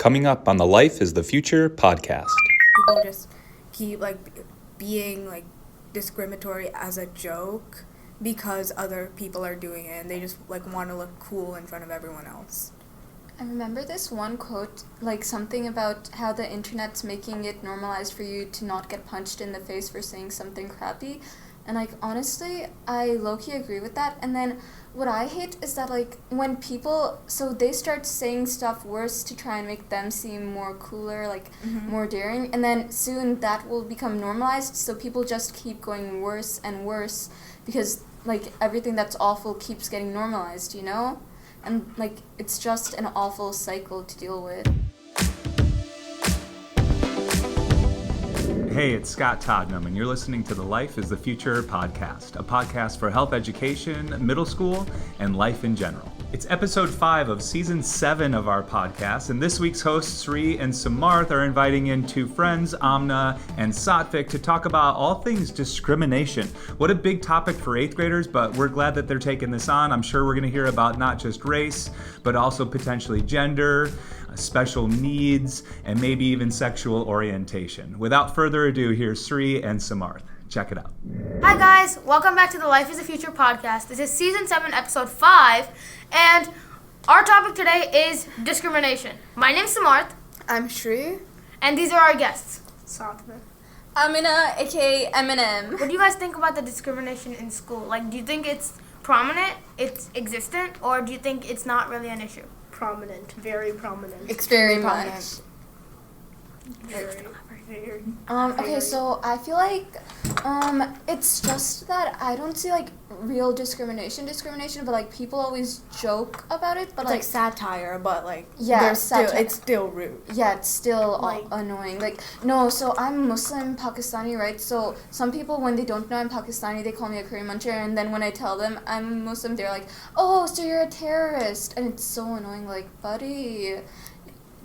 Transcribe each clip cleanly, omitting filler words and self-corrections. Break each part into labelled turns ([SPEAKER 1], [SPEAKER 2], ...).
[SPEAKER 1] coming up on the Life is the Future podcast.
[SPEAKER 2] People just keep being discriminatory as a joke because other people are doing it and they just want to look cool in front of everyone else.
[SPEAKER 3] I remember this one quote, something about how the internet's making it normalized for you to not get punched in the face for saying something crappy. And, honestly, I low-key agree with that. And then what I hate is that, when people, so they start saying stuff worse to try and make them seem more cooler, more daring. And then soon that will become normalized, so people just keep going worse and worse because, everything that's awful keeps getting normalized, you know? And, it's just an awful cycle to deal with.
[SPEAKER 1] Hey, it's Scott Todnam, and you're listening to the Life is the Future podcast, a podcast for health education, middle school, and life in general. It's episode 5 of season 7 of our podcast, and this week's hosts, Sree and Samarth, are inviting in two friends, Amna and Satthvik, to talk about all things discrimination. What a big topic for 8th graders, but we're glad that they're taking this on. I'm sure we're going to hear about not just race, but also potentially gender, special needs, and maybe even sexual orientation. Without further ado, here's Sree and Samarth. Check it out.
[SPEAKER 4] Hi guys, welcome back to the Life is the Future podcast. This is season 7, episode 5, and our topic today is discrimination. My name's Samarth.
[SPEAKER 2] I'm Sree.
[SPEAKER 4] And these are our guests.
[SPEAKER 2] Satthvik.
[SPEAKER 3] Amina, aka Eminem.
[SPEAKER 4] What do you guys think about the discrimination in school? Do you think it's prominent, it's existent, or do you think it's not really an issue?
[SPEAKER 5] Prominent, very prominent.
[SPEAKER 3] Very much.
[SPEAKER 5] Very.
[SPEAKER 3] Okay, so I feel it's just that I don't see real discrimination, but people always joke about it, but
[SPEAKER 2] It's satire, but
[SPEAKER 3] satire.
[SPEAKER 2] It's still rude.
[SPEAKER 3] Yeah, it's still annoying. No, so I'm Muslim Pakistani, right? So some people, when they don't know I'm Pakistani, they call me a curry muncher, and then when I tell them I'm Muslim, they're like, oh, so you're a terrorist, and it's so annoying. Buddy,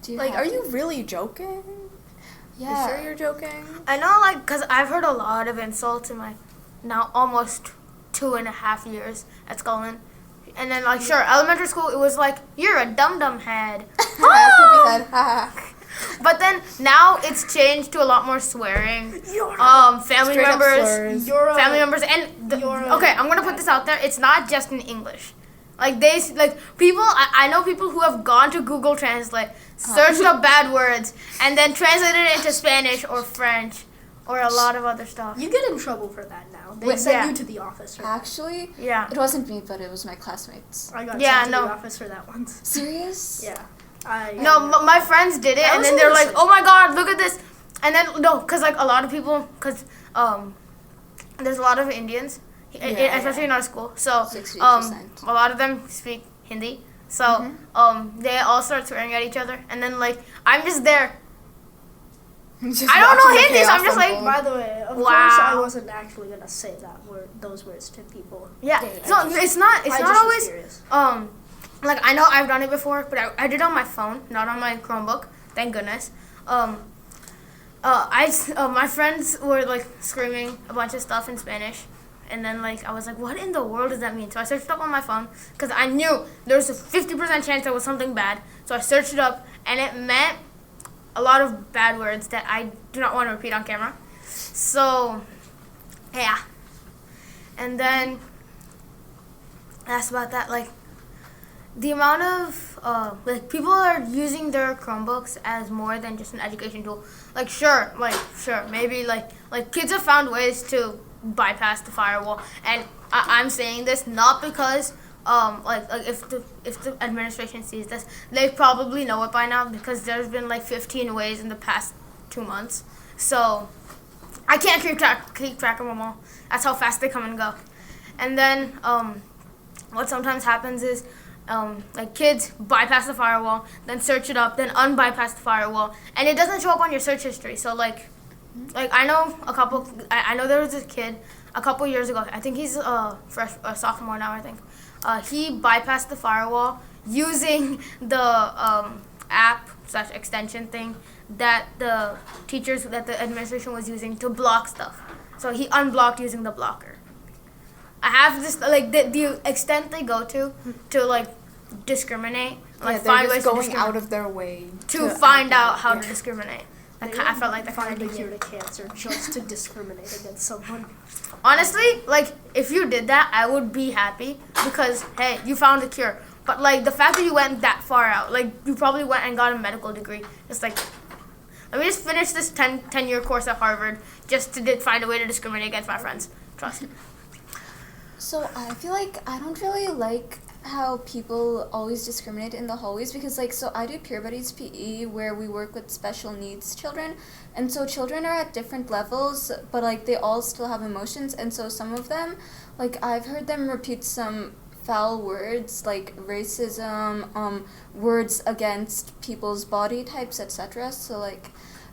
[SPEAKER 3] do you
[SPEAKER 2] are you really joking?
[SPEAKER 3] Yeah.
[SPEAKER 2] You sure you're joking?
[SPEAKER 4] I know, because I've heard a lot of insults in my now almost 2.5 years at Scotland. And then, sure, elementary school, it was you're a dum-dum head.
[SPEAKER 3] Poopy head.
[SPEAKER 4] But then now it's changed to a lot more swearing. Family members, and okay, I'm gonna put this out there. It's not just in English. People. I know people who have gone to Google Translate, searched up bad words, and then translated it into Spanish or French or a lot of other stuff.
[SPEAKER 5] You get in trouble for that now. They send you to the office.
[SPEAKER 3] Actually,
[SPEAKER 4] yeah.
[SPEAKER 3] It wasn't me, but it was my classmates.
[SPEAKER 5] I got sent to the office for that once.
[SPEAKER 3] Serious?
[SPEAKER 5] Yeah.
[SPEAKER 4] My friends did it, and then they're like, "Oh my God, look at this!" And then because a lot of people, there's a lot of Indians, especially in our school. So
[SPEAKER 3] 60%.
[SPEAKER 4] a lot of them speak Hindi. So they all start swearing at each other, and then I'm just there. I don't know Hindi, so I'm just
[SPEAKER 5] By the way, of course, I wasn't actually gonna say those words to people.
[SPEAKER 4] Yeah. So it's not always I know I've done it before, but I did it on my phone, not on my Chromebook. Thank goodness. My friends were screaming a bunch of stuff in Spanish, and then I was like, what in the world does that mean? So I searched up on my phone because I knew there was a 50% chance it was something bad. So I searched it up, and it meant a lot of bad words that I do not want to repeat on camera. So, yeah. And then that's about that. The amount of people are using their Chromebooks as more than just an education tool. Sure, maybe kids have found ways to bypass the firewall, and I'm saying this not because if the administration sees this, they probably know it by now because there's been 15 ways in the past 2 months. So I can't keep track of them all. That's how fast they come and go. And then what sometimes happens is kids bypass the firewall, then search it up, then unbypass the firewall, and it doesn't show up on your search history. So I know there was this kid a couple years ago. I think he's a sophomore now. I think he bypassed the firewall using the app/extension thing that the administration was using to block stuff. So he unblocked using the blocker. I have this the extent they go to discriminate like
[SPEAKER 2] they're
[SPEAKER 4] find
[SPEAKER 2] just
[SPEAKER 4] ways
[SPEAKER 2] going
[SPEAKER 4] to
[SPEAKER 2] out of their way
[SPEAKER 4] to find out how
[SPEAKER 2] yeah.
[SPEAKER 4] to discriminate.
[SPEAKER 5] They
[SPEAKER 4] I felt like that
[SPEAKER 5] find
[SPEAKER 4] kind
[SPEAKER 5] the
[SPEAKER 4] of
[SPEAKER 5] cure to cancer just to discriminate against someone.
[SPEAKER 4] Honestly, like, if you did that, I would be happy because, hey, you found a cure. But, like, the fact that you went that far out, like, you probably went and got a medical degree. It's like, let me just finish this 10-year course at Harvard just to find a way to discriminate against my friends. Trust me.
[SPEAKER 3] So I feel like I don't really like how people always discriminate in the hallways because, like, so I do Peer Buddies PE where we work with special needs children, and so children are at different levels, but, like, they all still have emotions, and so some of them, like, I've heard them repeat some foul words like racism, words against people's body types, etc. So, like,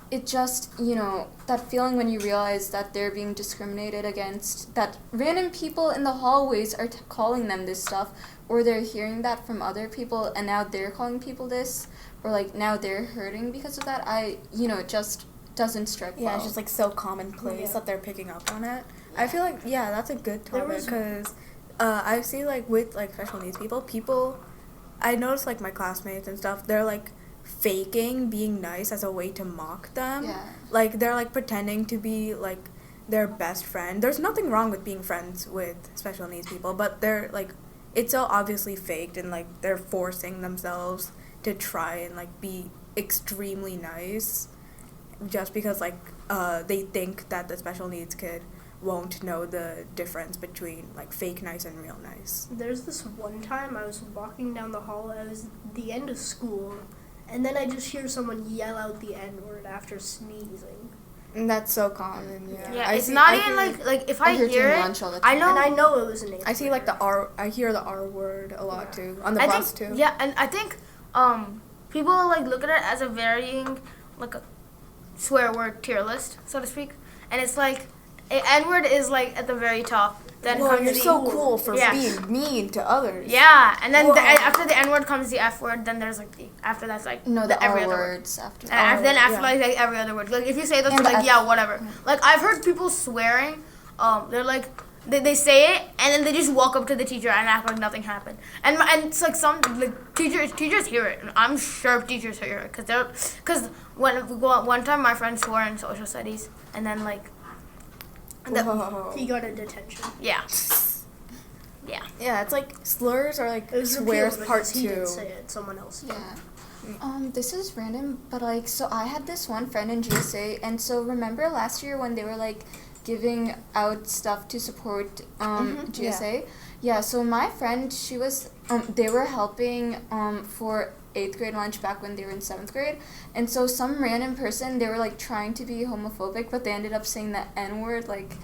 [SPEAKER 3] it just, you know, that feeling when you realize that they're being discriminated against, that random people in the hallways are calling them this stuff, or they're hearing that from other people, and now they're calling people this, or, like, now they're hurting because of that, it just doesn't strike well.
[SPEAKER 2] Yeah, it's just, like, so commonplace that they're picking up on it. I feel like, yeah, that's a good topic, because I see, like, with, like, special needs people, I notice, like, my classmates and stuff, they're, like, faking being nice as a way to mock them.
[SPEAKER 3] Yeah.
[SPEAKER 2] Like, they're, like, pretending to be, like, their best friend. There's nothing wrong with being friends with special needs people, but they're, like, it's so obviously faked, and, like, they're forcing themselves to try and, like, be extremely nice just because, like, they think that the special needs kid won't know the difference between, like, fake nice and real nice.
[SPEAKER 5] There's this one time I was walking down the hall, it was the end of school, and then I just hear someone yell out the N-word after sneezing.
[SPEAKER 2] And that's so common, yeah.
[SPEAKER 4] Yeah, it's not even, like, if I hear it, I know.
[SPEAKER 5] And I know it was an
[SPEAKER 2] I see, like, I hear the R word a lot, too, on the
[SPEAKER 4] I
[SPEAKER 2] bus,
[SPEAKER 4] think,
[SPEAKER 2] too.
[SPEAKER 4] Yeah, and I think people, like, look at it as a varying, like, a swear word tier list, so to speak. And it's, like, N-word is, like, at the very top. Then
[SPEAKER 2] Whoa,
[SPEAKER 4] comes
[SPEAKER 2] you're
[SPEAKER 4] the
[SPEAKER 2] so cool for
[SPEAKER 4] yeah.
[SPEAKER 2] being mean to others.
[SPEAKER 4] Yeah, and then
[SPEAKER 2] Whoa.
[SPEAKER 4] after the N-word comes the F-word, then there's, like, after that's, like,
[SPEAKER 3] No, the
[SPEAKER 4] every
[SPEAKER 3] R
[SPEAKER 4] other
[SPEAKER 3] words
[SPEAKER 4] word.
[SPEAKER 3] after.
[SPEAKER 4] And then after,
[SPEAKER 2] yeah.
[SPEAKER 4] like, every other word. Like, if you say those,
[SPEAKER 3] And
[SPEAKER 4] you're like,
[SPEAKER 3] F.
[SPEAKER 4] yeah, whatever. Like, I've heard people swearing, they're, like, they say it, and then they just walk up to the teacher and act like nothing happened. And it's, like, some, like, teachers hear it. And I'm sure teachers hear it, because one time my friend swore in social studies, and then, like,
[SPEAKER 5] He got a detention.
[SPEAKER 4] yeah. Yeah.
[SPEAKER 2] Yeah, it's like slurs are like
[SPEAKER 5] It was
[SPEAKER 2] swears
[SPEAKER 5] repealed
[SPEAKER 2] part
[SPEAKER 5] because he
[SPEAKER 2] 2.
[SPEAKER 5] didn't say it, someone else did.
[SPEAKER 3] Yeah. This is random, but, like, so I had this one friend in GSA, and so remember last year when they were, like, giving out stuff to support GSA? Yeah, so my friend, she was, they were helping for 8th grade lunch back when they were in 7th grade, and so some random person, they were, like, trying to be homophobic, but they ended up saying the N-word, like,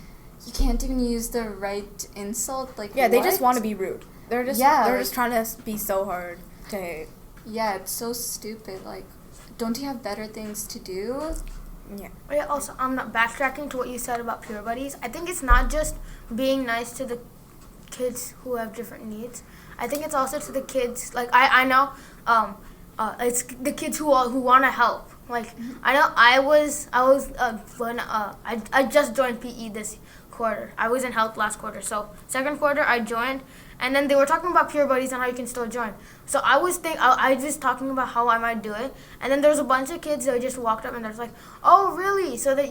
[SPEAKER 3] you can't even use the right insult, like,
[SPEAKER 2] Yeah, they
[SPEAKER 3] what?
[SPEAKER 2] just want to be rude. They're just trying to be so hard to hate.
[SPEAKER 3] Yeah, it's so stupid, like, don't you have better things to do?
[SPEAKER 2] Yeah.
[SPEAKER 4] Yeah, also, I'm not backtracking to what you said about Peer Buddies. I think it's not just being nice to the kids who have different needs. I think it's also to the kids, like, I know, it's the kids who want to help. Like, I know when I just joined PE this quarter. I was in health last quarter, so second quarter I joined, and then they were talking about Peer Buddies and how you can still join. So I was just talking about how I might do it, and then there's a bunch of kids that just walked up and they're like, "Oh, really?" So that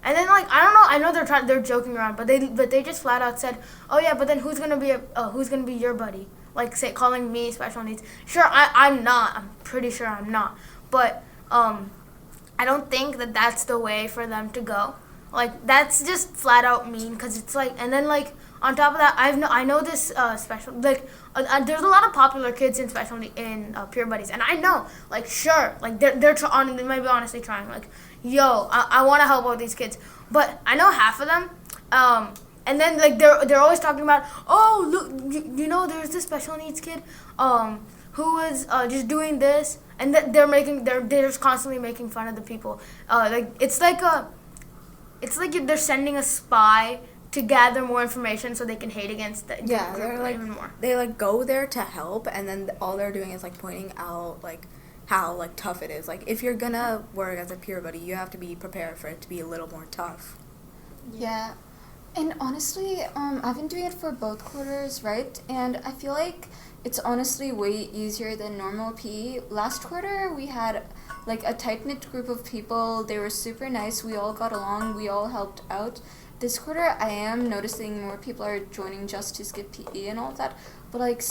[SPEAKER 4] and then, like, I don't know, I know they're joking around, but they just flat out said, "Oh yeah, but then who's gonna be your buddy?" Like, say, calling me special needs. Sure, I'm not. I'm pretty sure I'm not. But I don't think that that's the way for them to go. Like, that's just flat out mean, because it's like, and then, like, on top of that, I know this special, like, there's a lot of popular kids in special in Peer Buddies, and I know, like, sure, like, they might be honestly trying, like, yo, I want to help out these kids, but I know half of them, and then, like, they're always talking about, oh, look, you know, there's this special needs kid, who was just doing this, and they're just constantly making fun of the people, like, it's like they're sending a spy to gather more information so they can hate against the
[SPEAKER 2] they're like
[SPEAKER 4] even more.
[SPEAKER 2] They like go there to help, and then all they're doing is like pointing out like how like tough it is. Like, if you're gonna work as a peer buddy, you have to be prepared for it to be a little more tough.
[SPEAKER 3] Yeah. And honestly, I've been doing it for both quarters, right? And I feel like it's honestly way easier than normal PE. Last quarter, we had like a tight-knit group of people. They were super nice. We all got along. We all helped out. This quarter, I am noticing more people are joining just to skip PE and all of that. But like,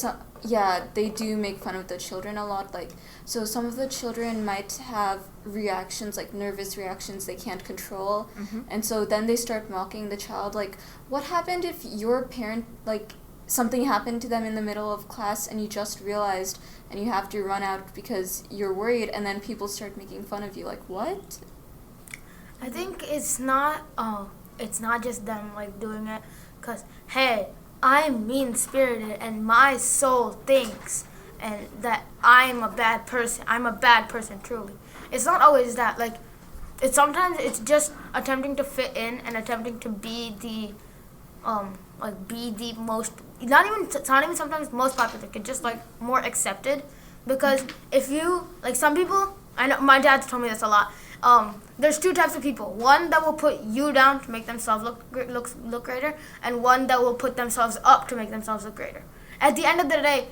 [SPEAKER 3] they do make fun of the children a lot. Like, so some of the children might have reactions, like nervous reactions they can't control. And so then they start mocking the child. Like, what happened if your parent, like, something happened to them in the middle of class and you just realized and you have to run out because you're worried, and then people start making fun of you? Like, what?
[SPEAKER 4] I think it's not just them like doing it because, hey, I'm mean-spirited and my soul thinks and that I'm a bad person. I'm a bad person, truly. It's not always that. Like, sometimes it's just attempting to fit in and attempting to be the most, it's not even sometimes most popular kid, just like more accepted. Because if you, like, some people, I know my dad told me this a lot. There's two types of people. One that will put you down to make themselves look greater, and one that will put themselves up to make themselves look greater. At the end of the day,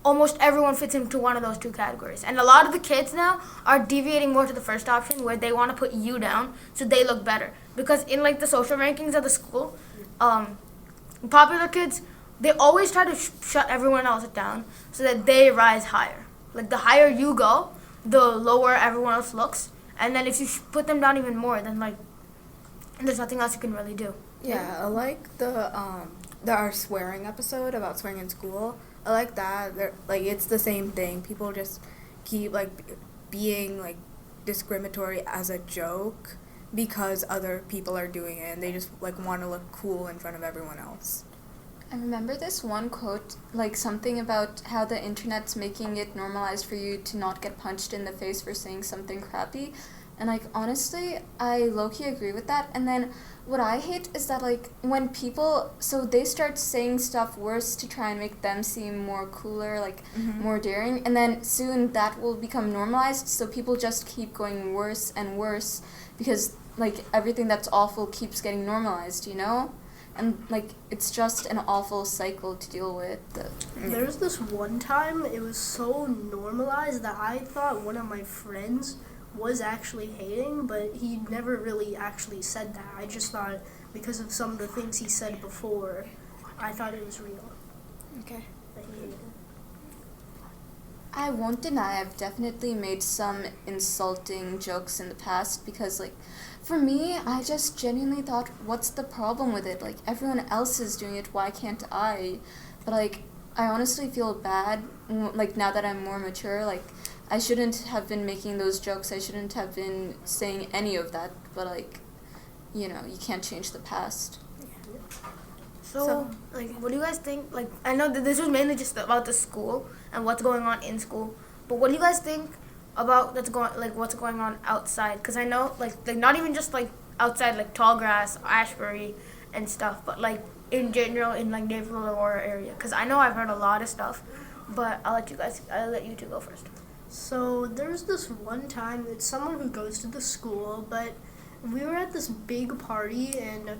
[SPEAKER 4] almost everyone fits into one of those two categories. And a lot of the kids now are deviating more to the first option, where they want to put you down so they look better. Because in like the social rankings of the school, popular kids, they always try to shut everyone else down so that they rise higher. Like, the higher you go, the lower everyone else looks. And then if you put them down even more, then like there's nothing else you can really do.
[SPEAKER 2] Yeah, I like our swearing episode about swearing in school. I like that. Like, it's the same thing. People just keep like being like discriminatory as a joke because other people are doing it, and they just like want to look cool in front of everyone else.
[SPEAKER 3] I remember this one quote, like something about how the internet's making it normalized for you to not get punched in the face for saying something crappy. And like, honestly, I low-key agree with that. And then what I hate is that like when people, so they start saying stuff worse to try and make them seem more cooler, like more daring. And then soon that will become normalized. So people just keep going worse and worse because like everything that's awful keeps getting normalized, you know? And, like, it's just an awful cycle to deal with.
[SPEAKER 5] There's this one time, it was so normalized that I thought one of my friends was actually hating, but he never really actually said that. I just thought, because of some of the things he said before, I thought it was real.
[SPEAKER 2] Okay.
[SPEAKER 5] That he hated.
[SPEAKER 3] I won't deny I've definitely made some insulting jokes in the past because, like, for me, I just genuinely thought, what's the problem with it? Like, everyone else is doing it, why can't I? But, like, I honestly feel bad, like, now that I'm more mature, like, I shouldn't have been making those jokes, I shouldn't have been saying any of that, but, like, you know, you can't change the past.
[SPEAKER 4] So, like, what do you guys think? Like, I know that this was mainly just about the school and what's going on in school, but what do you guys think about what's going on outside? Because I know, like not even just like outside, like Tallgrass, Ashbury, and stuff, but like in general in like Naperville or Aurora area. Because I know I've heard a lot of stuff, but I'll let you two go first.
[SPEAKER 5] So there's this one time, it's someone who goes to the school, but we were at this big party, and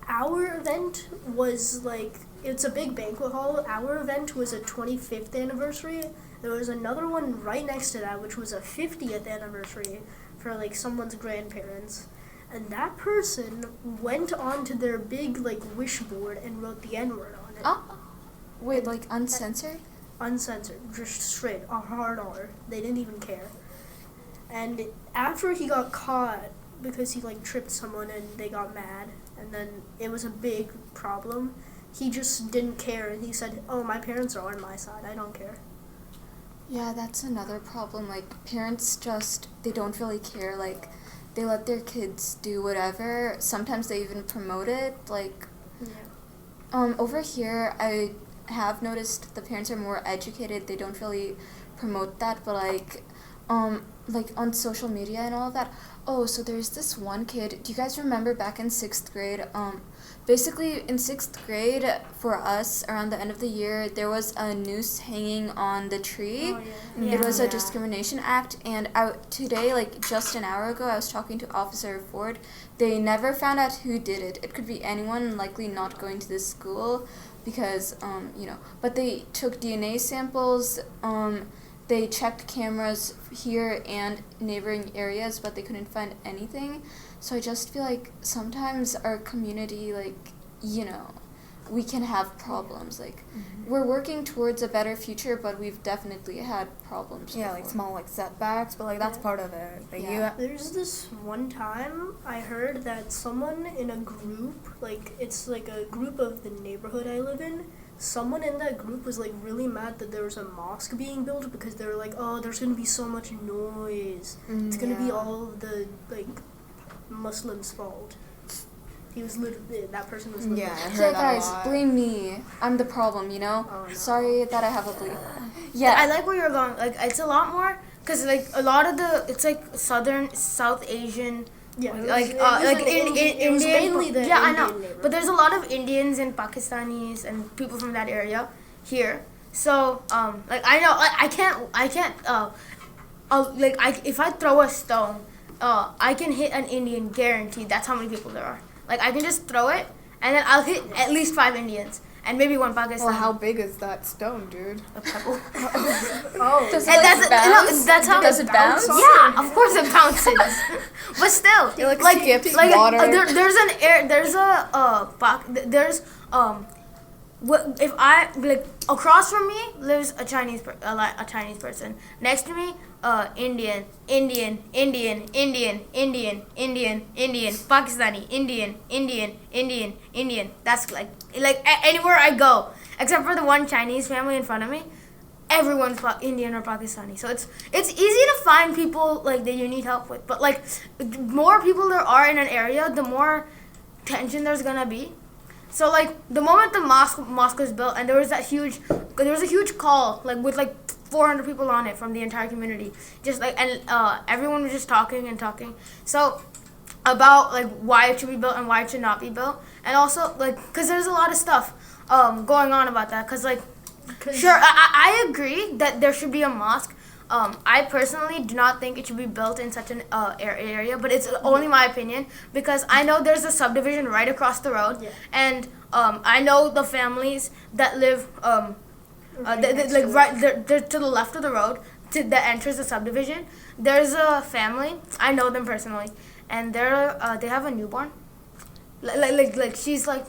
[SPEAKER 5] our event was like, it's a big banquet hall. Our event was a 25th anniversary. There was another one right next to that, which was a 50th anniversary for like someone's grandparents. And that person went onto their big like wish board and wrote the N-word on it.
[SPEAKER 3] Oh, wait, like uncensored?
[SPEAKER 5] Uncensored, just straight, a hard R. They didn't even care. And after he got caught, because he like tripped someone and they got mad, and then it was a big problem, he just didn't care, and he said, oh, my parents are on my side, I don't care.
[SPEAKER 3] Yeah, that's another problem. Like, parents just, they don't really care. Like, they let their kids do whatever. Sometimes they even promote it. Like, over here, I have noticed the parents are more educated. They don't really promote that, but like on social media and all of that. Oh, so there's this one kid. Do you guys remember back in 6th grade? Basically, in 6th grade, for us, around the end of the year, there was a noose hanging on the tree.
[SPEAKER 5] Oh, yeah.
[SPEAKER 3] It was a discrimination act, and today, like just an hour ago, I was talking to Officer Ford. They never found out who did it. It could be anyone, likely not going to this school, because, but they took DNA samples, they checked cameras here and neighboring areas, but they couldn't find anything. So I just feel like sometimes our community, we can have problems. We're working towards a better future, but we've definitely had problems.
[SPEAKER 2] Yeah,
[SPEAKER 3] before.
[SPEAKER 2] small setbacks, but that's part of it.
[SPEAKER 5] There's this one time I heard that someone in a group, it's a group of the neighborhood I live in, someone in that group was really mad that there was a mosque being built because they were like, oh, there's gonna be so much noise. It's gonna be all of the Muslims' fault. He was literally, that person was literally.
[SPEAKER 2] Yeah, I heard that
[SPEAKER 3] guys,
[SPEAKER 2] a lot.
[SPEAKER 3] blame me. I'm the problem,
[SPEAKER 5] Oh, no.
[SPEAKER 3] Sorry that I have a belief. Yeah.
[SPEAKER 4] I like where you're going. It's a lot more, because a lot of it's South Asian.
[SPEAKER 5] Yeah,
[SPEAKER 4] Indian.
[SPEAKER 5] it was mainly the
[SPEAKER 4] I
[SPEAKER 5] Indian
[SPEAKER 4] know,
[SPEAKER 5] neighborhood.
[SPEAKER 4] but there's a lot of Indians and Pakistanis and people from that area here. So I know I can't if I throw a stone, I can hit an Indian guaranteed. That's how many people there are. I can just throw it and then I'll hit at least 5 Indians and maybe 1 Pakistani.
[SPEAKER 2] Well, how big is that stone, dude?
[SPEAKER 4] A pebble.
[SPEAKER 5] Oh,
[SPEAKER 3] Does
[SPEAKER 4] And
[SPEAKER 3] it bounce?
[SPEAKER 4] that's how
[SPEAKER 3] Does it bounce?
[SPEAKER 4] Yeah, of course it bounces. But still,
[SPEAKER 2] It skips water.
[SPEAKER 4] There's an air. There's if I across from me lives a Chinese person. Next to me, Indian, Pakistani, Indian. That's anywhere I go, except for the one Chinese family in front of me. Everyone's Indian or Pakistani, so it's easy to find people that you need help with. But more people there are in an area, the more tension there's gonna be. So the moment the mosque was built, and there was a huge call with 400 people on it from the entire community, everyone was just talking. So about why it should be built and why it should not be built, and also because there's a lot of stuff going on about that. Sure, I agree that there should be a mosque. I personally do not think it should be built in such an area, but it's only my opinion because I know there's a subdivision right across the road, and I know the families that live they're to the left of the road that enters the subdivision. There's a family, I know them personally, and they have a newborn. She's 4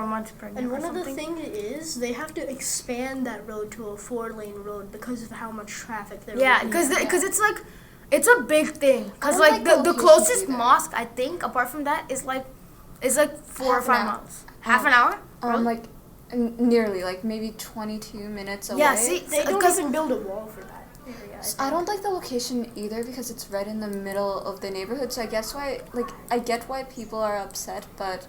[SPEAKER 4] months pregnant.
[SPEAKER 5] And one
[SPEAKER 4] or
[SPEAKER 5] of the
[SPEAKER 4] something.
[SPEAKER 5] things is they have to expand that road to a 4-lane road because of how much traffic there
[SPEAKER 4] Yeah,
[SPEAKER 5] is.
[SPEAKER 4] because it's a big thing. Because
[SPEAKER 3] I don't think
[SPEAKER 4] the
[SPEAKER 3] the
[SPEAKER 4] closest
[SPEAKER 3] location
[SPEAKER 4] mosque I think apart from that is 4 or 5
[SPEAKER 3] Half an hour.
[SPEAKER 4] miles. Half an hour?
[SPEAKER 3] Nearly, maybe 22 minutes away.
[SPEAKER 4] Yeah, see,
[SPEAKER 5] They don't even build a wall for that area.
[SPEAKER 3] I don't like the location either because it's right in the middle of the neighborhood. So I guess I get why people are upset, but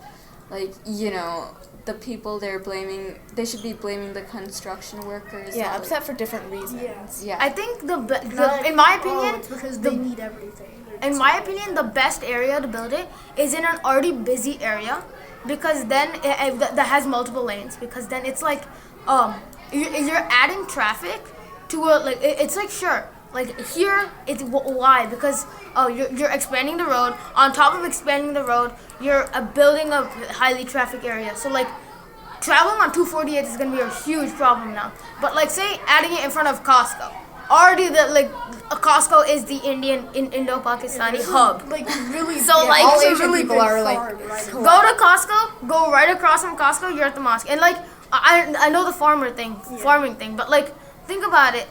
[SPEAKER 3] the people they should be blaming the construction workers.
[SPEAKER 2] Yeah,
[SPEAKER 3] not,
[SPEAKER 2] upset for different reasons.
[SPEAKER 5] Yeah.
[SPEAKER 3] Yeah.
[SPEAKER 4] I think in my opinion,
[SPEAKER 5] it's because they need everything.
[SPEAKER 4] in my opinion, the best area to build it is in an already busy area, because then that has multiple lanes. Because then it's you're adding traffic to it's sure. Here, it's why? Because you're expanding the road. On top of expanding the road, you're building a highly traffic area. So traveling on 248 is gonna be a huge problem now. But say adding it in front of Costco. Already Costco is the Indo-Pakistani hub.
[SPEAKER 5] Really.
[SPEAKER 4] So,
[SPEAKER 2] all
[SPEAKER 5] it's a
[SPEAKER 2] Asian people are
[SPEAKER 4] Go to Costco, go right across from Costco, you're at the mosque. And I know the farming thing, but think about it,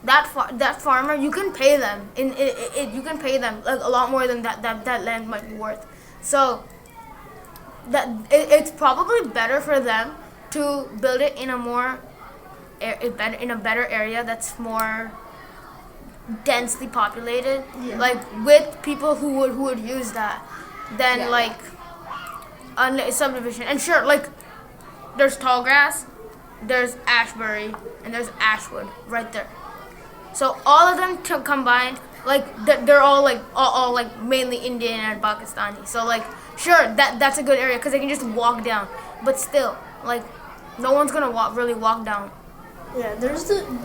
[SPEAKER 4] that farmer, you can pay them you can pay them a lot more than that land might be worth. So that it's probably better for them to build it in a better area that's more densely populated, with people who would use that, than a subdivision. And sure, there's tall grass, there's ashbury, and there's ashwood right there. So all of them combined, they're all all mainly Indian and Pakistani. So sure, that's a good area because they can just walk down. But still, no one's gonna really walk down.
[SPEAKER 5] Yeah,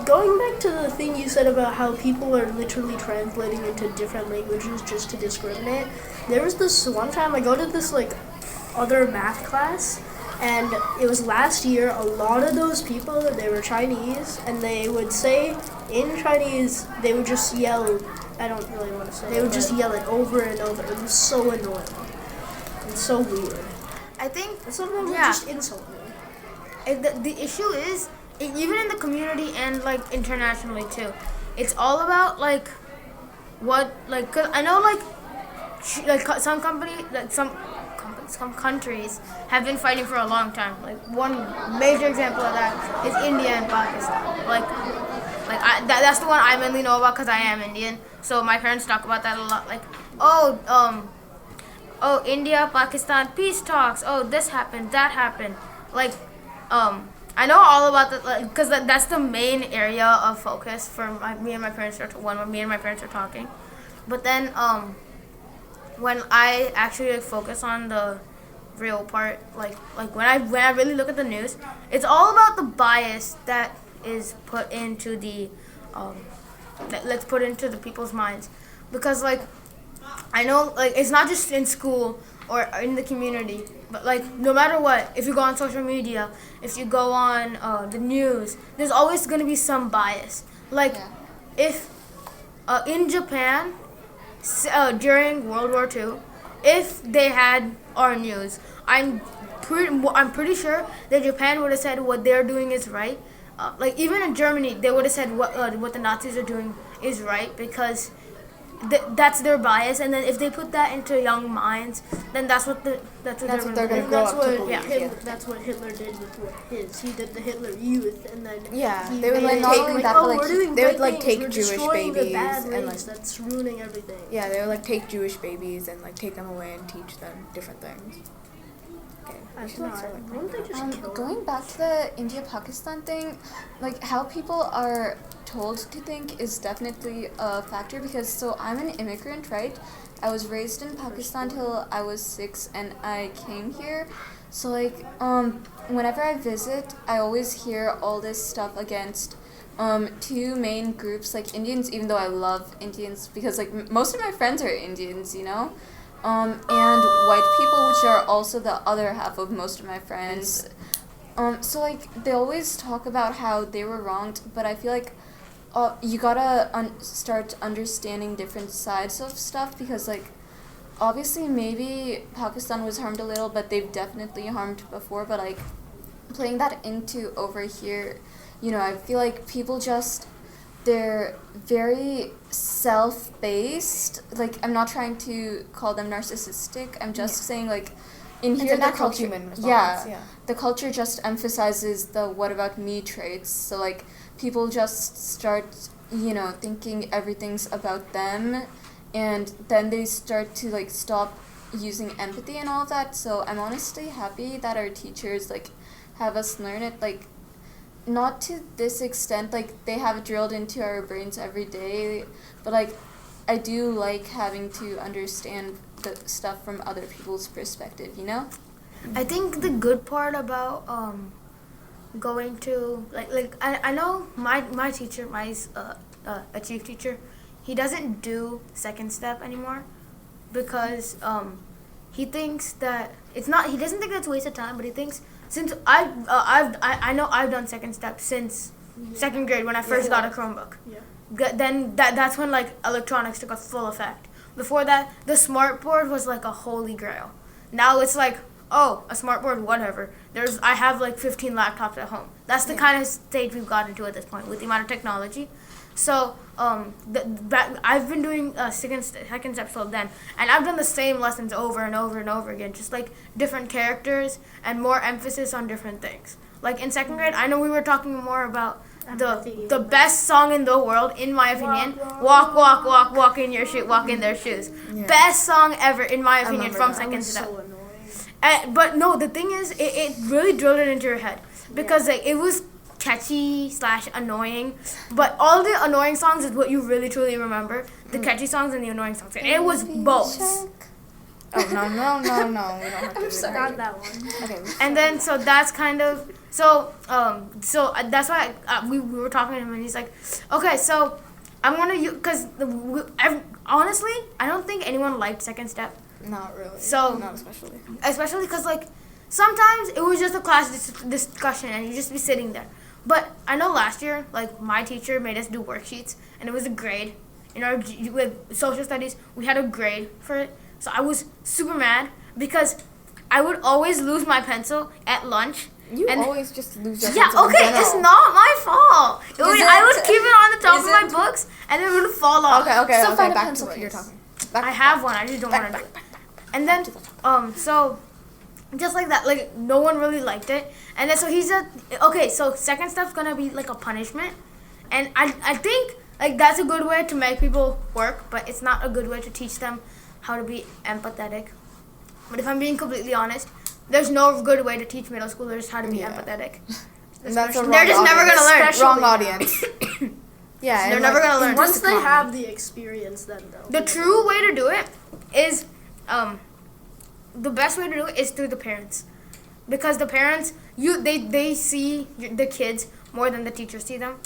[SPEAKER 5] going back to the thing you said about how people are literally translating into different languages just to discriminate. There was this one time I go to this other math class, And it was last year, a lot of those people, they were Chinese, and they would say in Chinese, they would just yell, I don't really want to say they would just yell it over and over. It was so annoying. It's so weird.
[SPEAKER 4] I think
[SPEAKER 5] Some of them would just insult me.
[SPEAKER 4] the issue is, even in the community and like internationally too, it's all about like what, like, cause I know like some countries have been fighting for a long time. Like one major example of that is India and Pakistan. That's the one I mainly know about because I am Indian. So my parents talk about that a lot. Like, India, Pakistan, peace talks. Oh, this happened, that happened. Like, I know all about that because that's the main area of focus for me and my parents when me and my parents are talking. But then, when I actually focus on the real part, like when I really look at the news, it's all about the bias that is put into the let's put into the people's minds, because like I know like it's not just in school or in the community, but like no matter what, if you go on social media, if you go on the news, there's always going to be some bias. Like if in Japan during World War II, if they had our news, I'm pretty sure that Japan would have said what they're doing is right. Like even in Germany, they would have said what the Nazis are doing is right, because that's their bias. And then if they put that into young minds, then that's what they're going to grow up to believe.
[SPEAKER 5] That's what Hitler did with his. He did the Hitler Youth, and then
[SPEAKER 2] they would like they would like take Jewish babies and like
[SPEAKER 5] that's ruining everything.
[SPEAKER 2] Yeah, they would like take Jewish babies and like take them away and teach them different things.
[SPEAKER 3] Going back to the India-Pakistan thing, like how people are told to think is definitely a factor, because so I'm an immigrant, right? I was raised in Pakistan till I was 6 and I came here. So like whenever I visit, I always hear all this stuff against two main groups, like Indians, even though I love Indians because like most of my friends are Indians, you know? And white people, which are also the other half of most of my friends. So like they always talk about how they were wronged, but I feel like you gotta start understanding different sides of stuff, because like obviously maybe Pakistan was harmed a little, but they've definitely harmed before. But like playing that into over here, you know, I feel like people just, they're very self-based. Like, I'm not trying to call them narcissistic. I'm just saying, like, in here, the culture,
[SPEAKER 2] human response.
[SPEAKER 3] The culture just emphasizes the "what about me" traits. So, like, people just start, you know, thinking everything's about them, and then they start to like stop using empathy and all of that. So, I'm honestly happy that our teachers like have us learn it, like. Not to this extent, like, they have it drilled into our brains every day, but, like, I do like having to understand the stuff from other people's perspective, you know?
[SPEAKER 4] I think the good part about going to, I know my teacher, a chief teacher, he doesn't do second step anymore, because he thinks that it's not, he doesn't think that's a waste of time, but he thinks, since I know I've done second step since second grade when I first got a Chromebook. Yeah. Then that's when like electronics took a full effect. Before that, the smart board was like a holy grail. Now it's like, oh, a smart board, whatever. I have like 15 laptops at home. That's the kind of stage we've gotten to at this point with the amount of technology. So I've been doing second step till then, and I've done the same lessons over and over and over again, just like different characters and more emphasis on different things. Like in second grade, I know we were talking more about the best song in the world, in my opinion. Walk, walk, walk, walk in your shoe, walk in their shoes. Yeah. Best song ever, in my opinion, from second step. So but no, the thing is, it really drilled it into your head, because like it was catchy / annoying, but all the annoying songs is what you really truly remember. The catchy songs and the annoying songs, and it was both.
[SPEAKER 2] Oh no, we don't have to do
[SPEAKER 5] Not that one.
[SPEAKER 2] Okay.
[SPEAKER 4] And then so that's kind of so that's why we were talking to him, and he's like, okay, so I'm gonna use, because honestly I don't think anyone liked second step.
[SPEAKER 2] Not really.
[SPEAKER 4] So
[SPEAKER 2] not especially
[SPEAKER 4] because like. sometimes it was just a class discussion and you just be sitting there. But I know last year, like, my teacher made us do worksheets, and it was a grade. With social studies, we had a grade for it. So I was super mad because I would always lose my pencil at lunch.
[SPEAKER 2] You always just lose your
[SPEAKER 4] Yeah,
[SPEAKER 2] pencil in
[SPEAKER 4] okay,
[SPEAKER 2] general.
[SPEAKER 4] it's not my fault. I would keep it on the top
[SPEAKER 3] Is
[SPEAKER 4] of my
[SPEAKER 3] it?
[SPEAKER 4] books, and it would fall off.
[SPEAKER 2] Okay,
[SPEAKER 3] So find a
[SPEAKER 2] back to
[SPEAKER 3] pencil
[SPEAKER 2] what you're
[SPEAKER 3] case.
[SPEAKER 2] talking.
[SPEAKER 4] I have one, I just don't want to do it. And then, so, just like that, like, no one really liked it. And then, so he said, okay, so second step's gonna be, like, a punishment. And I think, like, that's a good way to make people work, but it's not a good way to teach them how to be empathetic. But if I'm being completely honest, there's no good way to teach middle schoolers how to be empathetic.
[SPEAKER 2] And that's a wrong
[SPEAKER 4] They're just never
[SPEAKER 2] audience.
[SPEAKER 4] gonna learn.
[SPEAKER 2] Wrong audience. Yeah,
[SPEAKER 4] They're
[SPEAKER 2] and
[SPEAKER 4] never gonna learn.
[SPEAKER 5] Once they have the experience, then they'll.
[SPEAKER 4] The true way to do it is, the best way to do it is through the parents, because the parents they see the kids more than the teachers see them.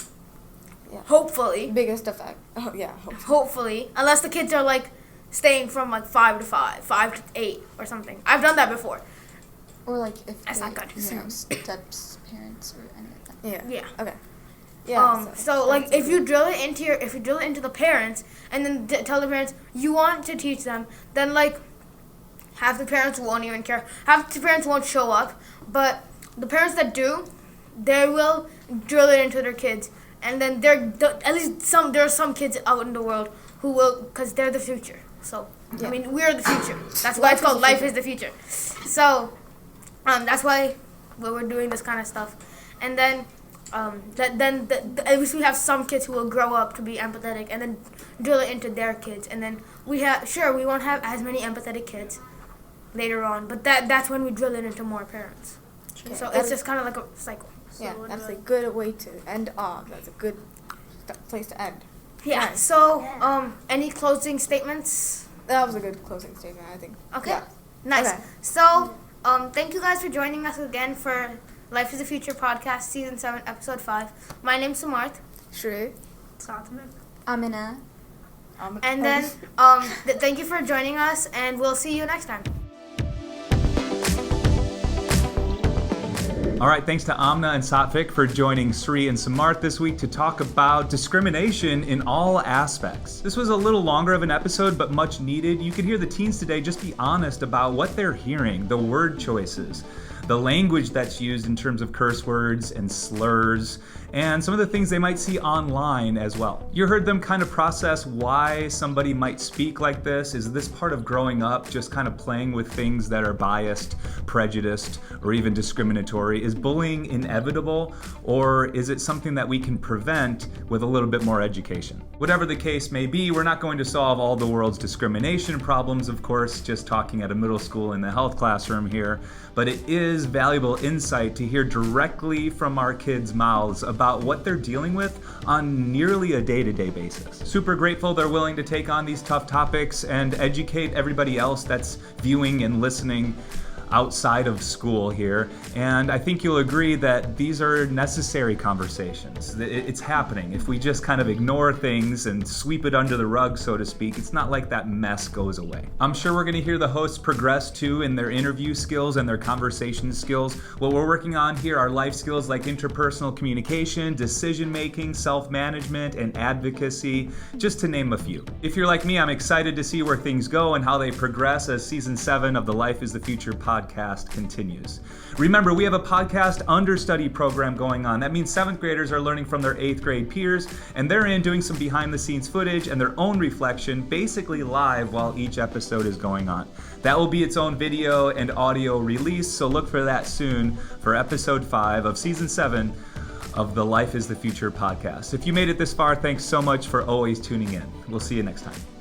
[SPEAKER 2] Yeah.
[SPEAKER 4] Hopefully,
[SPEAKER 2] biggest effect. Oh yeah.
[SPEAKER 4] hopefully, unless the kids are like staying from like 5 to 5, 5 to 8 or something. I've done that before.
[SPEAKER 3] Or like if
[SPEAKER 4] That's not good.
[SPEAKER 3] steps parents or any of that.
[SPEAKER 2] Yeah.
[SPEAKER 4] Yeah.
[SPEAKER 2] Okay. Yeah.
[SPEAKER 4] So like if you drill it into the parents and then tell the parents you want to teach them, then like half the parents won't even care. Half the parents won't show up, but the parents that do, they will drill it into their kids. And then there are some kids out in the world who will, because they're the future. So
[SPEAKER 2] Yeah.
[SPEAKER 4] I mean, we're the future. That's why it's called Life is the Future. So that's why we're doing this kind of stuff. And then at least we have some kids who will grow up to be empathetic and then drill it into their kids. And then we won't have as many empathetic kids later on, but that's when we drill it into more parents.
[SPEAKER 2] Okay,
[SPEAKER 4] So
[SPEAKER 2] that
[SPEAKER 4] it's
[SPEAKER 2] is-
[SPEAKER 4] just kind of like a cycle.
[SPEAKER 2] Yeah, that's a good way to end off. That's a good place to end.
[SPEAKER 4] Yeah.
[SPEAKER 2] Nice.
[SPEAKER 4] So any closing statements?
[SPEAKER 2] That was a good closing statement, I think.
[SPEAKER 4] Okay.
[SPEAKER 2] Yeah.
[SPEAKER 4] Nice.
[SPEAKER 2] Okay.
[SPEAKER 4] So thank you guys for joining us again for Life is the Future podcast, season 7, episode 5. My name's Samarth.
[SPEAKER 2] Sree.
[SPEAKER 5] Satthvik.
[SPEAKER 3] Amna.
[SPEAKER 4] And then thank you for joining us, and we'll see you next time.
[SPEAKER 1] All right, thanks to Amna and Satthvik for joining Sree and Samarth this week to talk about discrimination in all aspects. This was a little longer of an episode, but much needed. You could hear the teens today just be honest about what they're hearing, the word choices, the language that's used in terms of curse words and slurs, and some of the things they might see online as well. You heard them kind of process why somebody might speak like this. Is this part of growing up, just kind of playing with things that are biased, prejudiced, or even discriminatory? Is bullying inevitable, or is it something that we can prevent with a little bit more education? Whatever the case may be, we're not going to solve all the world's discrimination problems, of course, just talking at a middle school in the health classroom here, but it is valuable insight to hear directly from our kids' mouths about what they're dealing with on nearly a day-to-day basis. Super grateful they're willing to take on these tough topics and educate everybody else that's viewing and listening outside of school here, and I think you'll agree that these are necessary conversations. It's happening. If we just kind of ignore things and sweep it under the rug, so to speak, it's not like that mess goes away. I'm sure we're going to hear the hosts progress too in their interview skills and their conversation skills. What we're working on here are life skills like interpersonal communication, decision making, self-management, and advocacy, just to name a few. If you're like me, I'm excited to see where things go and how they progress as season 7 of the Life is the Future podcast continues. Remember, we have a podcast understudy program going on. That means 7th graders are learning from their 8th grade peers, and they're doing some behind the scenes footage and their own reflection, basically live while each episode is going on. That will be its own video and audio release, so look for that soon for episode 5 of season 7 of the Life is the Future podcast. If you made it this far, thanks so much for always tuning in. We'll see you next time.